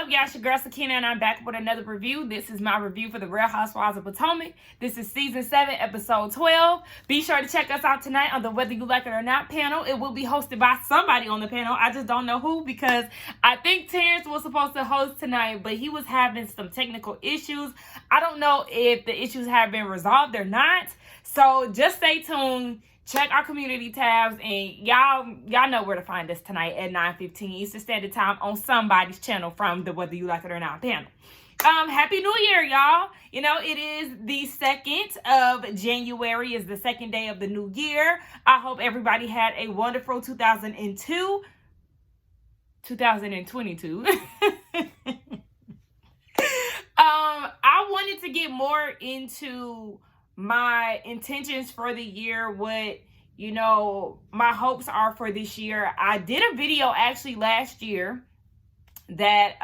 up, y'all? It's your girl Sakina, and I'm back with another review. This is my review for the Real Housewives of Potomac. This is season 7, episode 12. Be sure to check us out tonight on the Whether You Like It or Not panel. It will be hosted by somebody on the panel. I just don't know who, because I think Terrence was supposed to host tonight, but he was having some technical issues. I don't know if the issues have been resolved or not. So just stay tuned. Check our community tabs, and y'all know where to find us tonight at 9:15 Eastern Standard Time on somebody's channel from the Whether You Like It or Not panel. Happy New Year, y'all. You know, it is the 2nd of January, is the 2nd day of the new year. I hope everybody had a wonderful 2022. I wanted to get more into my intentions for the year, what my hopes are for this year. I did a video actually last year that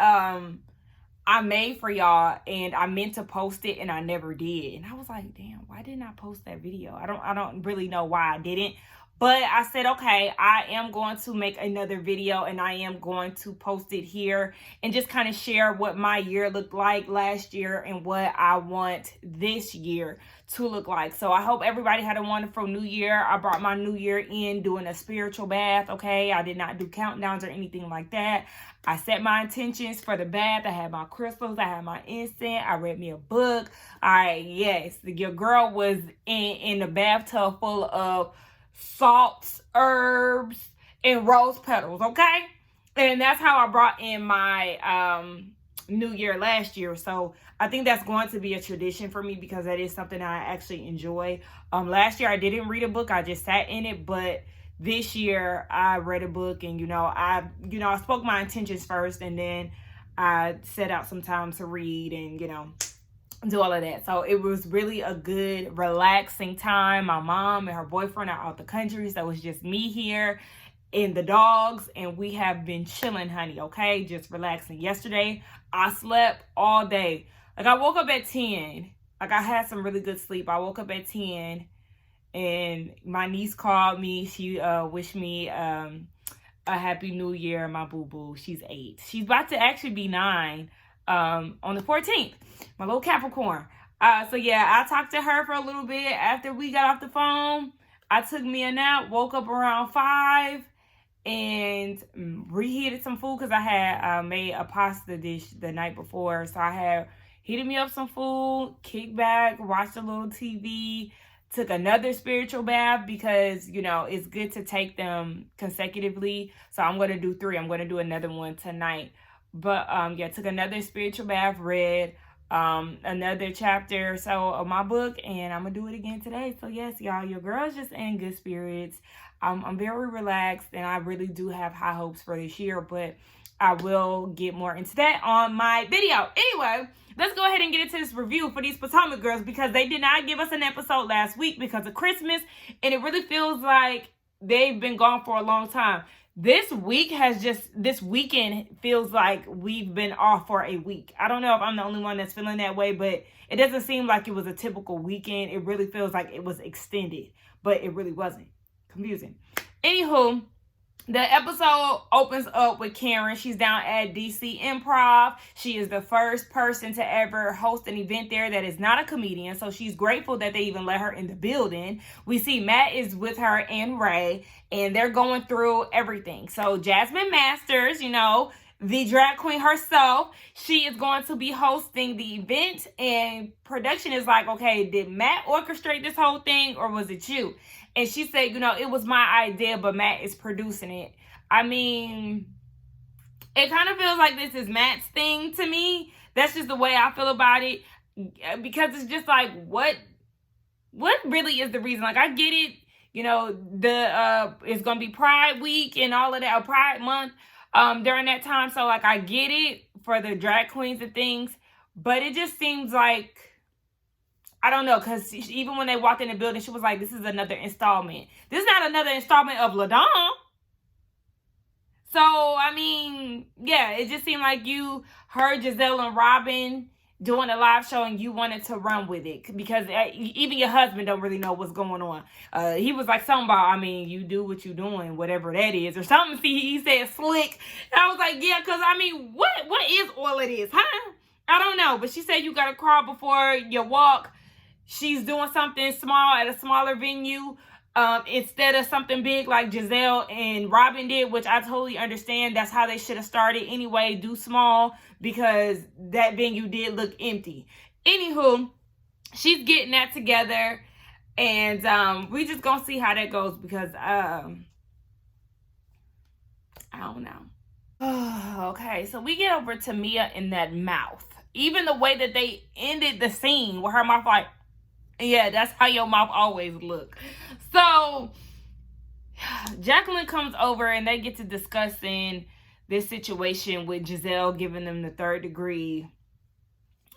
I made for y'all, and I meant to post it and I never did, and I was like, damn, why didn't I post that video? I don't really know why I didn't, but I said, okay, I am going to make another video, and I am going to post it here and just kind of share what my year looked like last year and what I want this year to look like. So I hope everybody had a wonderful new year. I brought my new year in doing a spiritual bath, okay? I did not do countdowns or anything like that. I set my intentions for the bath. I had my crystals. I had my incense. I read me a book. Yes, your girl was in the bathtub full of salts, herbs, and rose petals, okay? And that's how I brought in my new year last year. So I think that's going to be a tradition for me, because that is something I actually enjoy. Last year I didn't read a book. I just sat in it, but this year I read a book, and I spoke my intentions first, and then I set out some time to read and do all of that. So it was really a good, relaxing time. My mom and her boyfriend are out the country, so it's just me here and the dogs, and we have been chilling, honey, okay? Just relaxing. Yesterday, I slept all day. Like, I woke up at 10. Like, I had some really good sleep. I woke up at 10, and my niece called me. She wished me a happy new year, my boo-boo. She's 8. She's about to actually be 9 on the 14th. My little Capricorn. So yeah, I talked to her for a little bit after we got off the phone. I took me a nap, woke up around 5, and reheated some food, because I had made a pasta dish the night before. So I had heated me up some food, kicked back, watched a little TV, took another spiritual bath, because it's good to take them consecutively. So I'm going to do 3. I'm going to do another one tonight. But yeah, took another spiritual bath, read another chapter or so of my book, and I'm gonna do it again today. So yes, y'all, your girl's just in good spirits. I'm very relaxed, and I really do have high hopes for this year, but I will get more into that on my video. Anyway, let's go ahead and get into this review for these Potomac girls, because they did not give us an episode last week because of Christmas, and it really feels like they've been gone for a long time. This weekend feels like we've been off for a week. I don't know if I'm the only one that's feeling that way, but it doesn't seem like it was a typical weekend. It really feels like it was extended, but it really wasn't. Confusing. Anywho, the episode opens up with Karen. She's down at DC Improv. She is the first person to ever host an event there that is not a comedian. So she's grateful that they even let her in the building. We see Matt is with her and Ray, and they're going through everything. So Jasmine Masters, the drag queen herself, she is going to be hosting the event, and production is like, okay, did Matt orchestrate this whole thing, or was it you? And she said, it was my idea, but Matt is producing it. I mean, it kind of feels like this is Matt's thing to me. That's just the way I feel about it, because it's just like, what really is the reason? Like, I get it, it's gonna be Pride Week and all of that, or Pride Month during that time. So like, I get it for the drag queens and things, but it just seems like, I don't know, because even when they walked in the building, she was like, this is another installment. This is not another installment of LaDon. So, I mean, yeah, it just seemed like her, Giselle, and Robin doing a live show and you wanted to run with it because even your husband don't really know what's going on. He was like something about, I mean, you do what you doing, whatever that is, or something. See, he said slick. And I was like, yeah, because I mean, what is all of this, huh? I don't know. But she said you got to crawl before you walk. She's doing something small at a smaller venue. Instead of something big like Giselle and Robin did, which I totally understand. That's how they should have started anyway. Do small because that venue did look empty. Anywho, she's getting that together, and we just gonna see how that goes because I don't know. Okay, so we get over to Mia in that mouth. Even the way that they ended the scene with her mouth like, yeah, that's how your mouth always look. So Jacqueline comes over and they get to discussing this situation with Giselle giving them the 3rd degree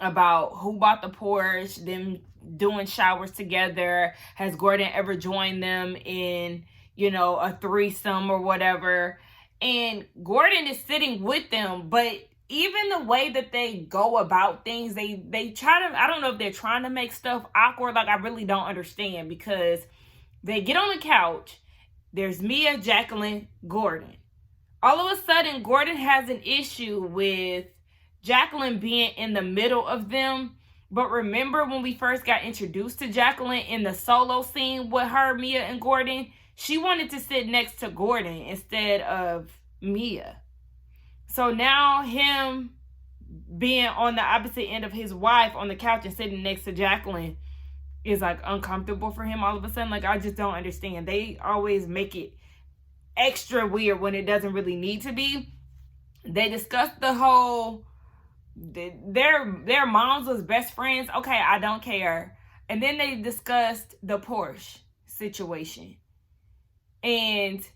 about who bought the Porsche, them doing showers together. Has Gordon ever joined them in, a threesome or whatever? And Gordon is sitting with them, but even the way that they go about things, they try to, I don't know if they're trying to make stuff awkward. Like, I really don't understand, because they get on the couch. There's Mia, Jacqueline, Gordon. All of a sudden, Gordon has an issue with Jacqueline being in the middle of them. But remember when we first got introduced to Jacqueline in the solo scene with her, Mia, and Gordon? She wanted to sit next to Gordon instead of Mia. So now him being on the opposite end of his wife on the couch and sitting next to Jacqueline is like uncomfortable for him all of a sudden. Like, I just don't understand. They always make it extra weird when it doesn't really need to be. They discussed the whole, their moms was best friends. Okay, I don't care. And then they discussed the Porsche situation. And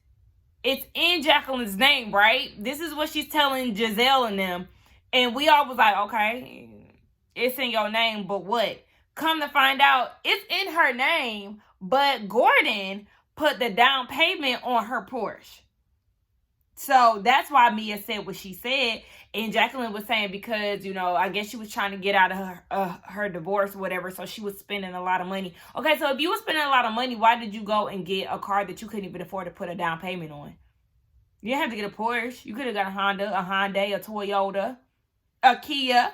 it's in Jacqueline's name, right? This is what she's telling Giselle and them. And we all was like, okay, it's in your name, but what? Come to find out, it's in her name, but Gordon put the down payment on her Porsche. So that's why Mia said what she said. And Jacqueline was saying because, I guess she was trying to get out of her divorce or whatever. So she was spending a lot of money. Okay, so if you were spending a lot of money, why did you go and get a car that you couldn't even afford to put a down payment on? You didn't have to get a Porsche. You could have got a Honda, a Hyundai, a Toyota, a Kia.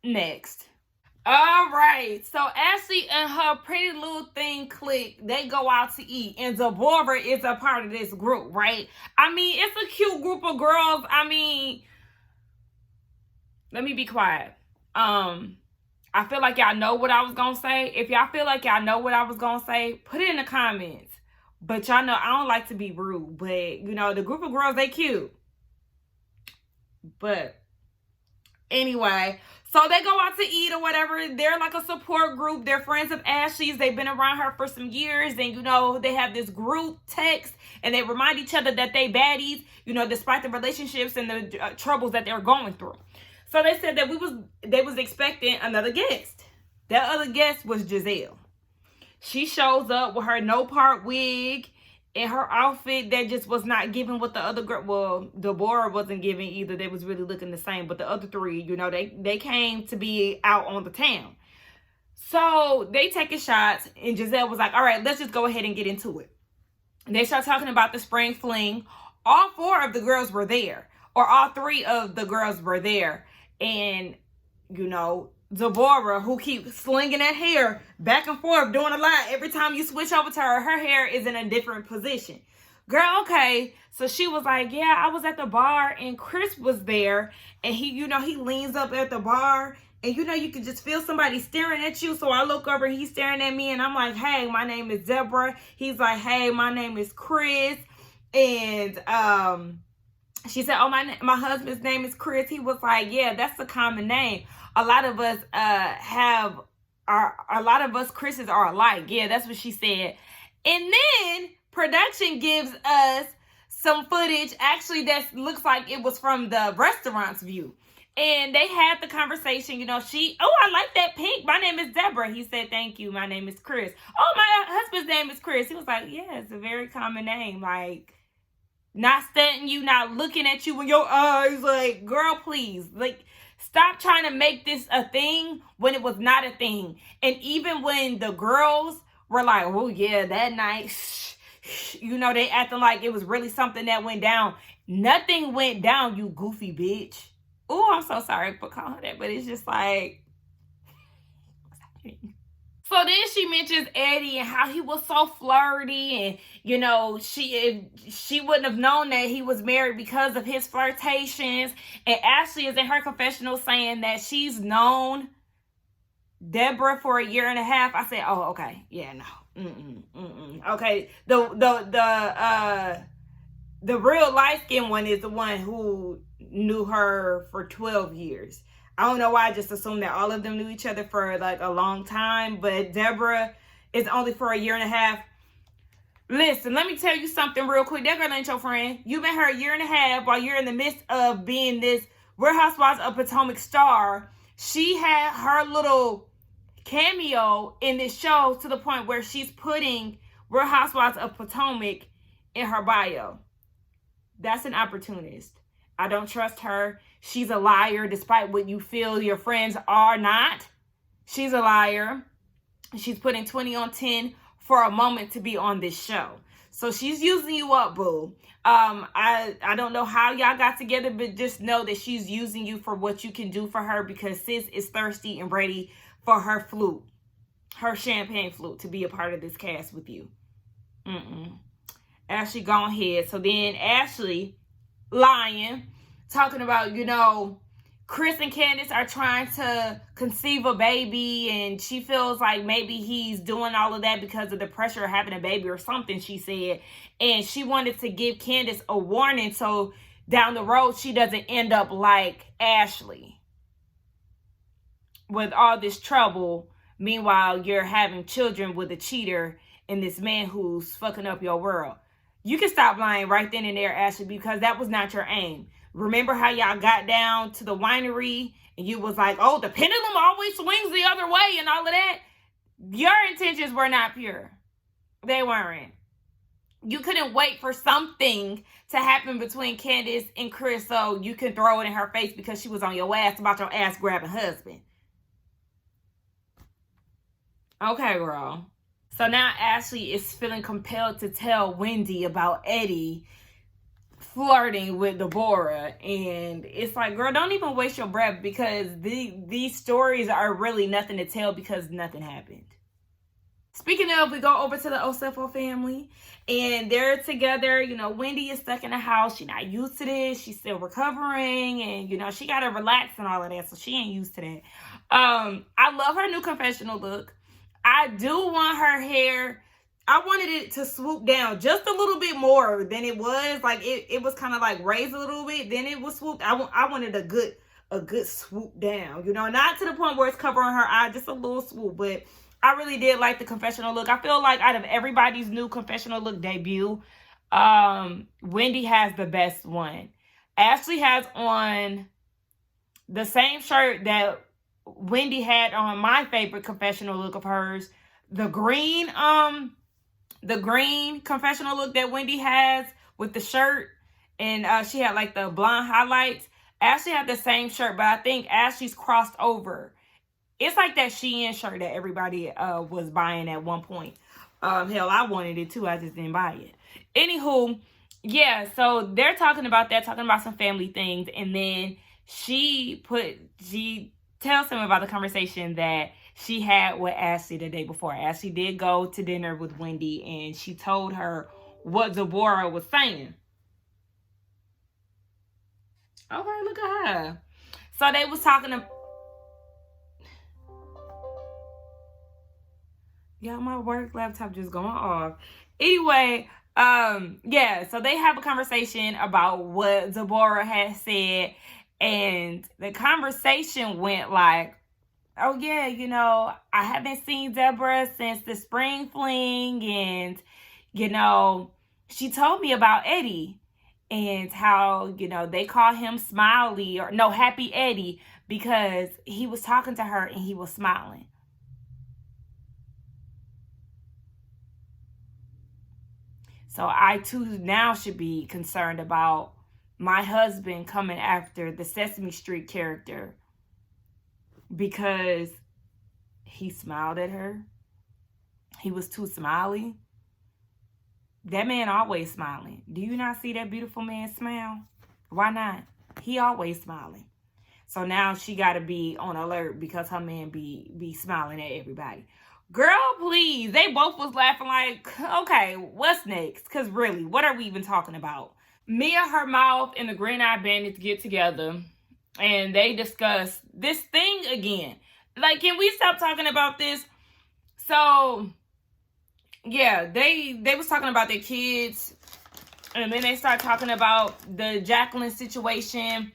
Next. All right, so Ashley and her pretty little thing clique, they go out to eat, and Deborah is a part of this group, right? I mean, it's a cute group of girls. I mean, let me be quiet. I feel like y'all know what I was gonna say. If y'all feel like y'all know what I was gonna say, put it in the comments. But y'all know I don't like to be rude, but the group of girls, they cute. But anyway, so they go out to eat or whatever. They're like a support group. They're friends of Ashley's. They've been around her for some years. And, they have this group text. And they remind each other that they baddies, despite the relationships and the troubles that they're going through. So they said that they was expecting another guest. That other guest was Giselle. She shows up with her no-part wig and her outfit that just was not giving what the other girl, well, Deborah wasn't giving either. They was really looking the same. But the other three, they came to be out on the town. So they taking shots, and Giselle was like, all right, let's just go ahead and get into it. And they start talking about the spring fling. All 4 of the girls were there, or all 3 of the girls were there. And, Deborah, who keeps slinging that hair back and forth, doing a lot. Every time you switch over to her hair is in a different position. Girl, okay. So she was like, yeah, I was at the bar and Chris was there. And he leans up at the bar. And, you can just feel somebody staring at you. So I look over and he's staring at me. And I'm like, hey, my name is Deborah. He's like, hey, my name is Chris. And she said, oh, my husband's name is Chris. He was like, yeah, that's a common name. A lot of us Chris's are alike. Yeah, that's what she said. And then production gives us some footage actually that looks like it was from the restaurant's view. And they had the conversation, I like that pink. My name is Deborah. He said, thank you. My name is Chris. Oh, my husband's name is Chris. He was like, yeah, it's a very common name. Like, not studying you, not looking at you with your eyes. Like, girl, please. Like, stop trying to make this a thing when it was not a thing. And even when the girls were like, oh yeah, that night, you know, they acting like it was really something that went down. Nothing went down, you goofy bitch. Oh, I'm so sorry for calling her that, but it's just like, what's happening? So then she mentions Eddie and how he was so flirty, and you know, she wouldn't have known that he was married because of his flirtations. And Ashley is in her confessional saying that she's known Deborah for a year and a half. I said, oh, okay, yeah, no, okay. The real light skinned one is the one who knew her for 12 years. I don't know why I just assumed that all of them knew each other for like a long time, but Deborah is only for a year and a half. Listen, let me tell you something real quick. That girl ain't your friend. You've been her a year and a half while you're in the midst of being this Real Housewives of Potomac star. She had her little cameo in this show to the point where she's putting Real Housewives of Potomac in her bio. That's an opportunist. I don't trust her. She's a liar, despite what you feel your friends are not. She's a liar. She's putting 20 on 10 for a moment to be on this show. So she's using you up, boo. I don't know how y'all got together, but just know that she's using you for what you can do for her, because sis is thirsty and ready for her flute, her champagne flute, to be a part of this cast with you. Ashley, go ahead. So then Ashley lying, talking about, you know, Chris and Candice are trying to conceive a baby, and she feels like maybe he's doing all of that because of the pressure of having a baby or something, she said. And she wanted to give Candice a warning so down the road she doesn't end up like Ashley with all this trouble. Meanwhile, you're having children with a cheater and this man who's fucking up your world. You can stop lying right then and there, Ashley, because that was not your aim. Remember how y'all got down to the winery and you was like, oh, the pendulum always swings the other way and all of that? Your intentions were not pure. They weren't. You couldn't wait for something to happen between Candice and Chris so you can throw it in her face because she was on your ass about your ass grabbing husband. Okay, girl. So now Ashley is feeling compelled to tell Wendy about Eddie flirting with Deborah. And it's like, girl, don't even waste your breath, because these stories are really nothing to tell because nothing happened. Speaking of, we go over to the Osefo family, and they're together. You know, Wendy is stuck in the house. She's not used to this. She's still recovering, and, you know, she got to relax and all of that, so she ain't used to that. I love her new confessional look. I do want her hair. I wanted it to swoop down just a little bit more than it was. Like, it was kind of like raised a little bit, then it was swooped. I wanted a good swoop down, you know, not to the point where it's covering her eye, just a little swoop. But I really did like the confessional look. I feel like out of everybody's new confessional look debut, Wendy has the best one. Ashley has on the same shirt that Wendy had on my favorite confessional look of hers, the green confessional look that Wendy has with the shirt, and she had like the blonde highlights. Ashley had the same shirt, but I think Ashley's crossed over. It's like that Shein shirt that everybody was buying at one point. Hell, I wanted it too. I just didn't buy it. Anywho, yeah, so they're talking about that, talking about some family things, and then she tells him about the conversation that she had with Ashley the day before. Ashley did go to dinner with Wendy, and she told her what Deborah was saying. Okay, look at her. So they was talking to... Yeah, my work laptop just going off. Anyway, yeah, so they have a conversation about what Deborah had said, and the conversation went like, oh yeah, you know, I haven't seen Deborah since the spring fling, and, you know, she told me about Eddie and how, you know, they call him Smiley, or no, Happy Eddie, because he was talking to her and he was smiling. So I too now should be concerned about my husband coming after the Sesame Street character because he smiled at her. He was too smiley. That man always smiling. Do you not see that beautiful man smile? Why not? He always smiling. So now she got to be on alert because her man be smiling at everybody. Girl, please. They both was laughing like, okay, what's next? Because really, what are we even talking about? Mia, her mouth, and the Green Eye Bandits get together and they discuss this thing again. Like, can we stop talking about this? So, yeah, they was talking about their kids, and then they start talking about the Jacqueline situation.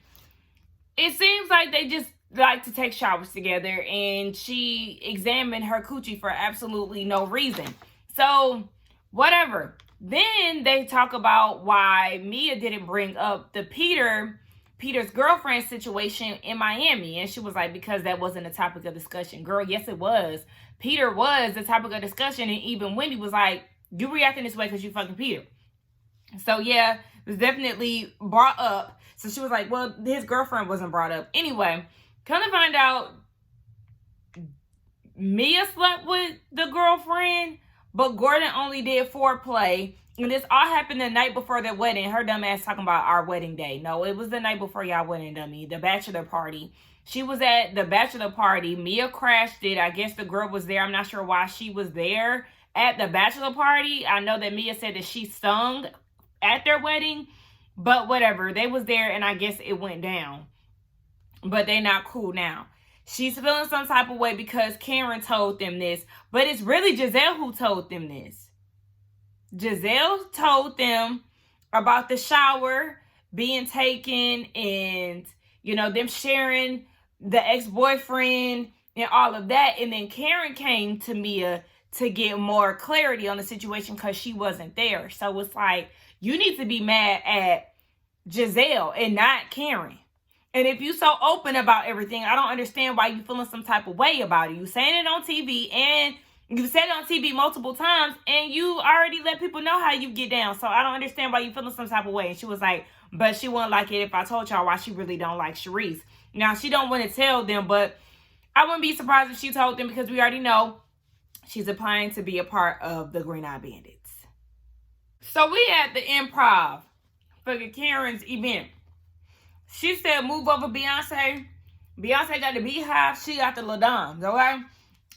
It seems like they just like to take showers together, and she examined her coochie for absolutely no reason. So, whatever. Then they talk about why Mia didn't bring up the Peter's girlfriend situation in Miami. And she was like, because that wasn't a topic of discussion. Girl, yes, it was. Peter was the topic of discussion. And even Wendy was like, you reacting this way because you fucking Peter. So, yeah, it was definitely brought up. So she was like, well, his girlfriend wasn't brought up. Anyway, come to find out, Mia slept with the girlfriend, but Gordon only did foreplay. And this all happened the night before their wedding. Her dumb ass talking about our wedding day. No, it was the night before y'all wedding, dummy. The bachelor party. She was at the bachelor party. Mia crashed it. I guess the girl was there. I'm not sure why she was there at the bachelor party. I know that Mia said that she sung at their wedding. But whatever. They was there and I guess it went down. But they not cool now. She's feeling some type of way because Karen told them this. But it's really Giselle who told them this. Giselle told them about the shower being taken and, you know, them sharing the ex-boyfriend and all of that. And then Karen came to Mia to get more clarity on the situation because she wasn't there. So it's like, you need to be mad at Giselle and not Karen. And if you so open about everything, I don't understand why you feeling some type of way about it. You saying it on TV and you said it on TV multiple times and you already let people know how you get down. So I don't understand why you feeling some type of way. And she was like, but she wouldn't like it if I told y'all why she really don't like Sharice. Now, she don't want to tell them, but I wouldn't be surprised if she told them because we already know she's applying to be a part of the Green Eye Bandits. So we at the improv for Karen's event. She said, move over Beyonce. Beyonce got the beehive. She got the Ladoms, okay?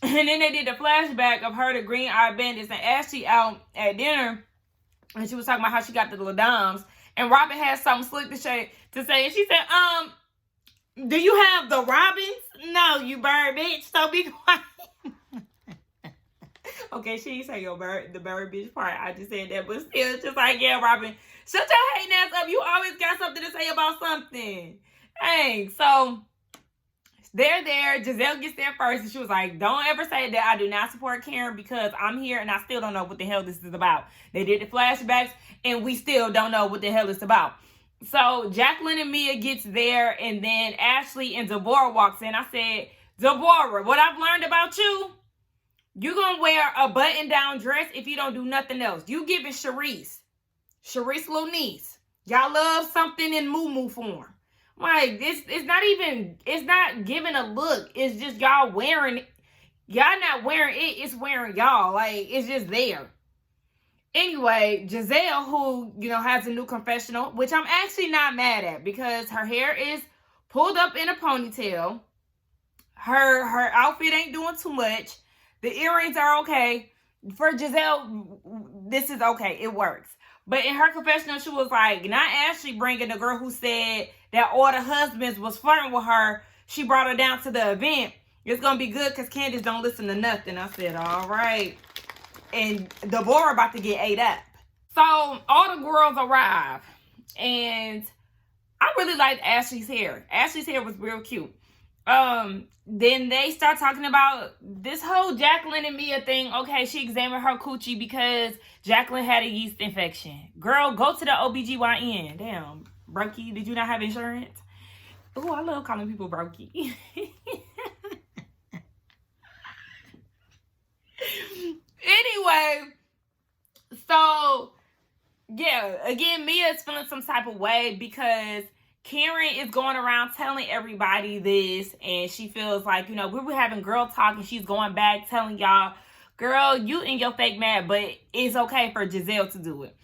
And then they did the flashback of her, the Green Eye Bandits, and Ashley out at dinner. And she was talking about how she got the Ladoms. And Robin had something slick to say. And she said, do you have the Robins? No, you bird bitch. So be quiet. Okay, she didn't say the bird bitch part. I just said that. But still, it's just like, yeah, Robin, shut your hating ass up. You always got something to say about something. Hey, so they're there. Giselle gets there first. And she was like, don't ever say that I do not support Karen because I'm here and I still don't know what the hell this is about. They did the flashbacks and we still don't know what the hell it's about. So Jacqueline and Mia gets there and then Ashley and Deborah walks in. I said, Deborah, what I've learned about you, you're going to wear a button-down dress if you don't do nothing else. You giving Sharice's little niece. Y'all love something in moo-moo form. Like, it's not giving a look. It's just y'all wearing it. Y'all not wearing it. It's wearing y'all. Like, it's just there. Anyway, Giselle, who, you know, has a new confessional, which I'm actually not mad at because her hair is pulled up in a ponytail. Her outfit ain't doing too much. The earrings are okay. For Giselle, this is okay. It works. But in her confessional, she was like, not Ashley bringing the girl who said that all the husbands was flirting with her. She brought her down to the event. It's going to be good because Candice don't listen to nothing. I said, all right. And Deborah about to get ate up. So all the girls arrive. And I really liked Ashley's hair. Ashley's hair was real cute. Then they start talking about this whole Jacqueline and Mia thing. Okay, she examined her coochie because Jacqueline had a yeast infection. Girl, go to the OBGYN. Damn, Brokey, did you not have insurance? Oh, I love calling people Brokey. Anyway, so yeah, again, Mia is feeling some type of way because Karen is going around telling everybody this, and she feels like, we were having girl talk, and she's going back telling y'all, girl, you and your fake mad, but it's okay for Giselle to do it.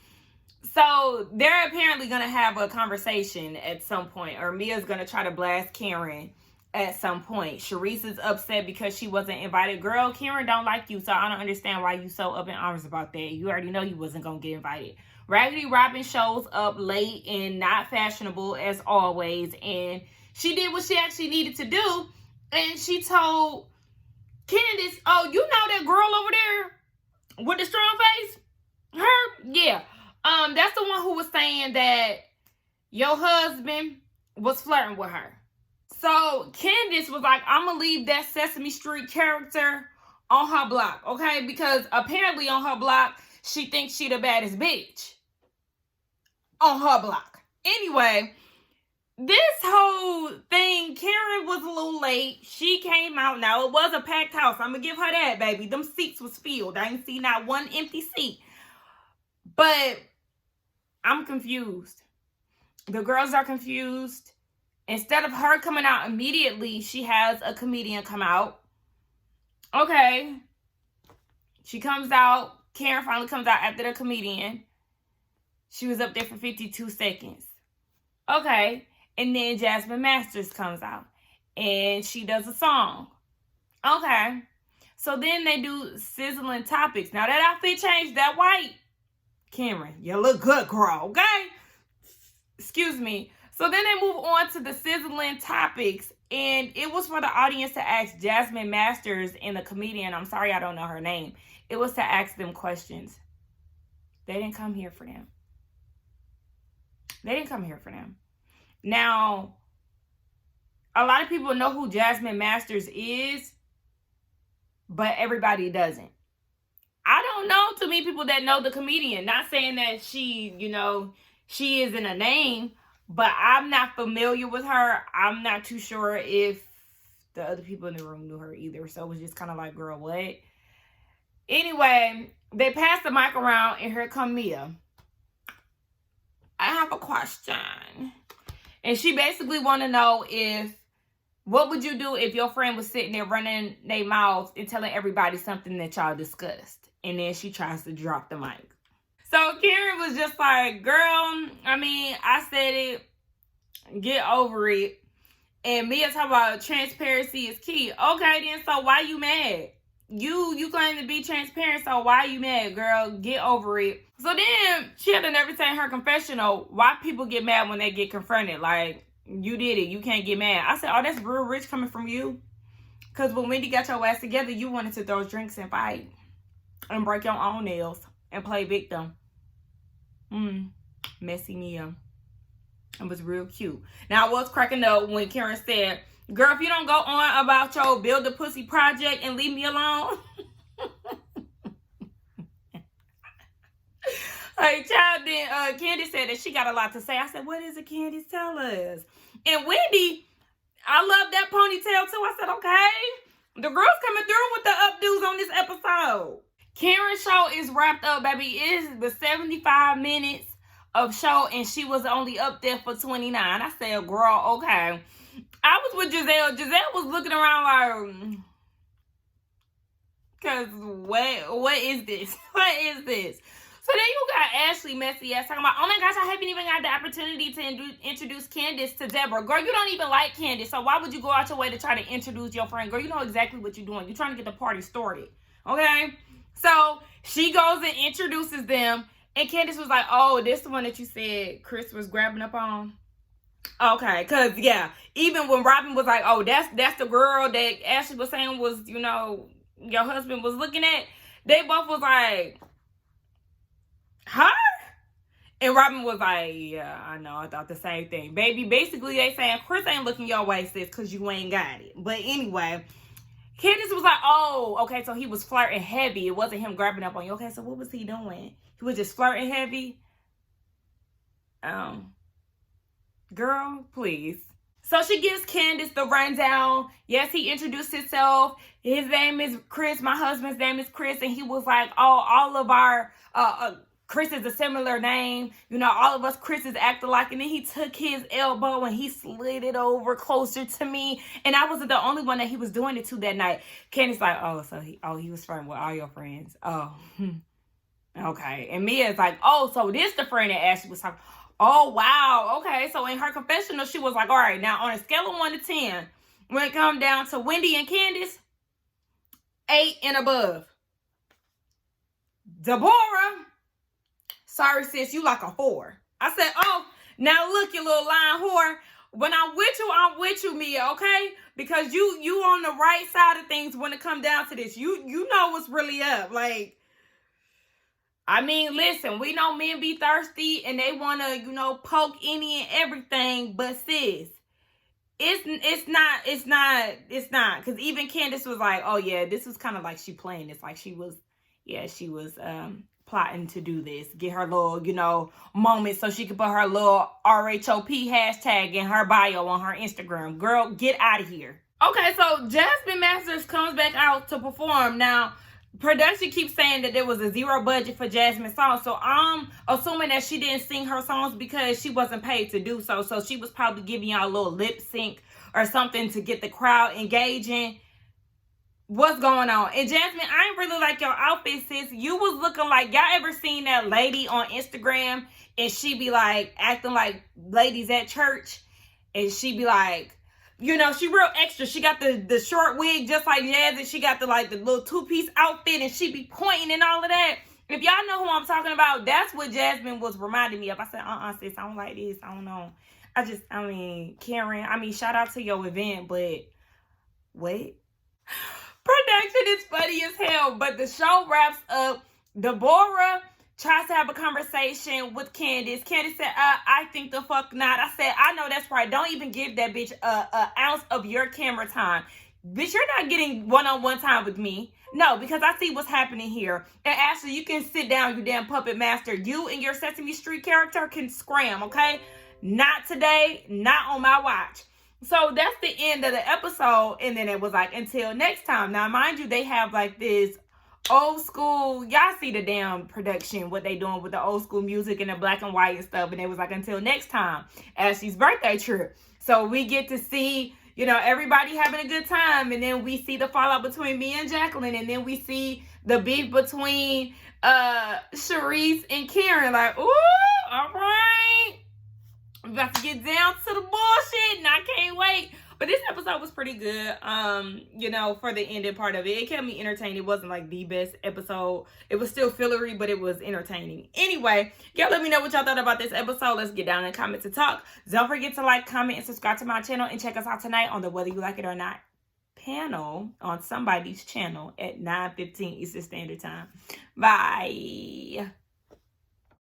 So they're apparently going to have a conversation at some point, or Mia's going to try to blast Karen at some point. Sharice is upset because she wasn't invited. Girl, Karen don't like you, so I don't understand why you so up in arms about that. You already know you wasn't going to get invited. Raggedy Robin shows up late and not fashionable as always, and she did what she actually needed to do, and she told Candice, oh, you know that girl over there with the strong face? Her? Yeah. That's the one who was saying that your husband was flirting with her. So Candice was like, I'm gonna leave that Sesame Street character on her block, okay? Because apparently on her block, she thinks she the baddest bitch. On her block. Anyway, this whole thing, Karen was a little late. She came out. Now, it was a packed house. I'm gonna give her that, baby. Them seats was filled. I ain't see not one empty seat. But I'm confused. The girls are confused. Instead of her coming out immediately, she has a comedian come out. Okay. She comes out. Karen finally comes out after the comedian. She was up there for 52 seconds. Okay. And then Jasmine Masters comes out. And she does a song. Okay. So then they do sizzling topics. Now that outfit changed, that white. Cameron, you look good, girl, okay? Excuse me. So then they move on to the sizzling topics, and it was for the audience to ask Jasmine Masters and the comedian, I'm sorry I don't know her name, it was to ask them questions. They didn't come here for them. They didn't come here for them. Now, a lot of people know who Jasmine Masters is, but everybody doesn't. I don't know too many people that know the comedian. Not saying that she, she isn't a name, but I'm not familiar with her. I'm not too sure if the other people in the room knew her either. So it was just kind of like, girl, what? Anyway, they passed the mic around, and here come Mia. I have a question. And she basically want to know what would you do if your friend was sitting there running their mouth and telling everybody something that y'all discussed? And then she tries to drop the mic. So Karen was just like, girl, I said it. Get over it. And Mia talking about transparency is key. Okay, then, so why you mad? You claim to be transparent, so why you mad, girl? Get over it. So then she had to never say in her confessional why people get mad when they get confronted. Like, you did it. You can't get mad. I said, oh, that's real rich coming from you. Because when Wendy got your ass together, you wanted to throw drinks and fight. And break your own nails. And play victim. Messy Mia. It was real cute. Now, I was cracking up when Karen said, girl, if you don't go on about your build a pussy project and leave me alone. Hey, child, then Candice said that she got a lot to say. I said, what is it, Candice? Tell us. And Wendy, I love that ponytail too. I said, okay. The girl's coming through with the updos on this episode. Karen's show is wrapped up, baby. It is the 75 minutes of show, and she was only up there for 29. I said, girl, okay. I was with Giselle. Giselle was looking around like, because what is this? What is this? So then you got Ashley messy ass talking about, oh my gosh, I haven't even got the opportunity to introduce Candice to Deborah. Girl, you don't even like Candice, so why would you go out your way to try to introduce your friend? Girl, you know exactly what you're doing. You're trying to get the party started, okay? So she goes and introduces them, and Candice was like, oh, this the one that you said Chris was grabbing up on? Okay, because, yeah, even when Robin was like, oh, that's the girl that Ashley was saying was, your husband was looking at, they both was like, her? And Robin was like, yeah, I know, I thought the same thing. Baby, basically they saying, Chris ain't looking your way, sis, because you ain't got it. But anyway, Candice was like, oh, okay, so he was flirting heavy. It wasn't him grabbing up on you. Okay, so what was he doing? He was just flirting heavy? Girl, please. So she gives Candice the rundown. Yes, he introduced himself. His name is Chris. My husband's name is Chris. And he was like, oh, all of our Chris is a similar name. You know, all of us Chris is acting like, and then he took his elbow and he slid it over closer to me. And I wasn't the only one that he was doing it to that night. Candice like, oh, so he was friends with all your friends. Oh, okay. And Mia's like, oh, so this the friend that Ashley was talking. Oh, wow. Okay. So in her confessional, she was like, all right, now on a scale of 1 to 10, when it comes down to Wendy and Candice, 8 and above. Deborah, sorry sis, you like a 4. I said, oh, now look, you little lying whore. When I'm with you, Mia, okay? Because you on the right side of things when it comes down to this. You know what's really up. Like, I mean, listen, we know men be thirsty and they want to, you know, poke any and everything. But sis, it's not. Because even Candice was like, oh, yeah, this was kind of like she playing this. Like she was plotting to do this. Get her little, you know, moment so she could put her little RHOP hashtag in her bio on her Instagram. Girl, get out of here. Okay, so Jasmine Masters comes back out to perform. Now, production keeps saying that there was a 0 budget for Jasmine's song. So I'm assuming that she didn't sing her songs because she wasn't paid to do so. So she was probably giving y'all a little lip sync or something to get the crowd engaging. What's going on? And Jasmine, I ain't really like your outfit, sis. You was looking like, y'all ever seen that lady on Instagram and she be like acting like ladies at church, and she be like, you know, she real extra. She got the short wig just like Jazz, and she got the little 2-piece outfit, and she be pointing and all of that. If y'all know who I'm talking about, that's what Jasmine was reminding me of. I said, sis, I don't like this. I don't know. Karen, shout out to your event, but wait. Production is funny as hell, but the show wraps up. Deborah tries to have a conversation with Candice. Candice said, I think the fuck not. I said, I know that's right. Don't even give that bitch an ounce of your camera time. Bitch, you're not getting one-on-one time with me. No, because I see what's happening here. And Ashley, you can sit down, you damn puppet master. You and your Sesame Street character can scram, okay? Not today, not on my watch. So that's the end of the episode. And then it was like, until next time. Now, mind you, they have like this old school, y'all see the damn production, what they doing with the old school music and the black and white and stuff. And it was like, until next time, Ashley's birthday trip. So we get to see, you know, everybody having a good time. And then we see the fallout between me and Jacqueline. And then we see the beef between Sharice and Karen. Like, ooh, all right. I'm about to get down to the bullshit, and I can't wait. But this episode was pretty good, you know, for the ending part of it. It kept me entertained. It wasn't like the best episode. It was still fillery, but it was entertaining. Anyway, y'all let me know what y'all thought about this episode. Let's get down in the comments and talk. Don't forget to like, comment, and subscribe to my channel. And check us out tonight on the Whether You Like It or Not panel on somebody's channel at 9:15 Eastern Standard Time. Bye.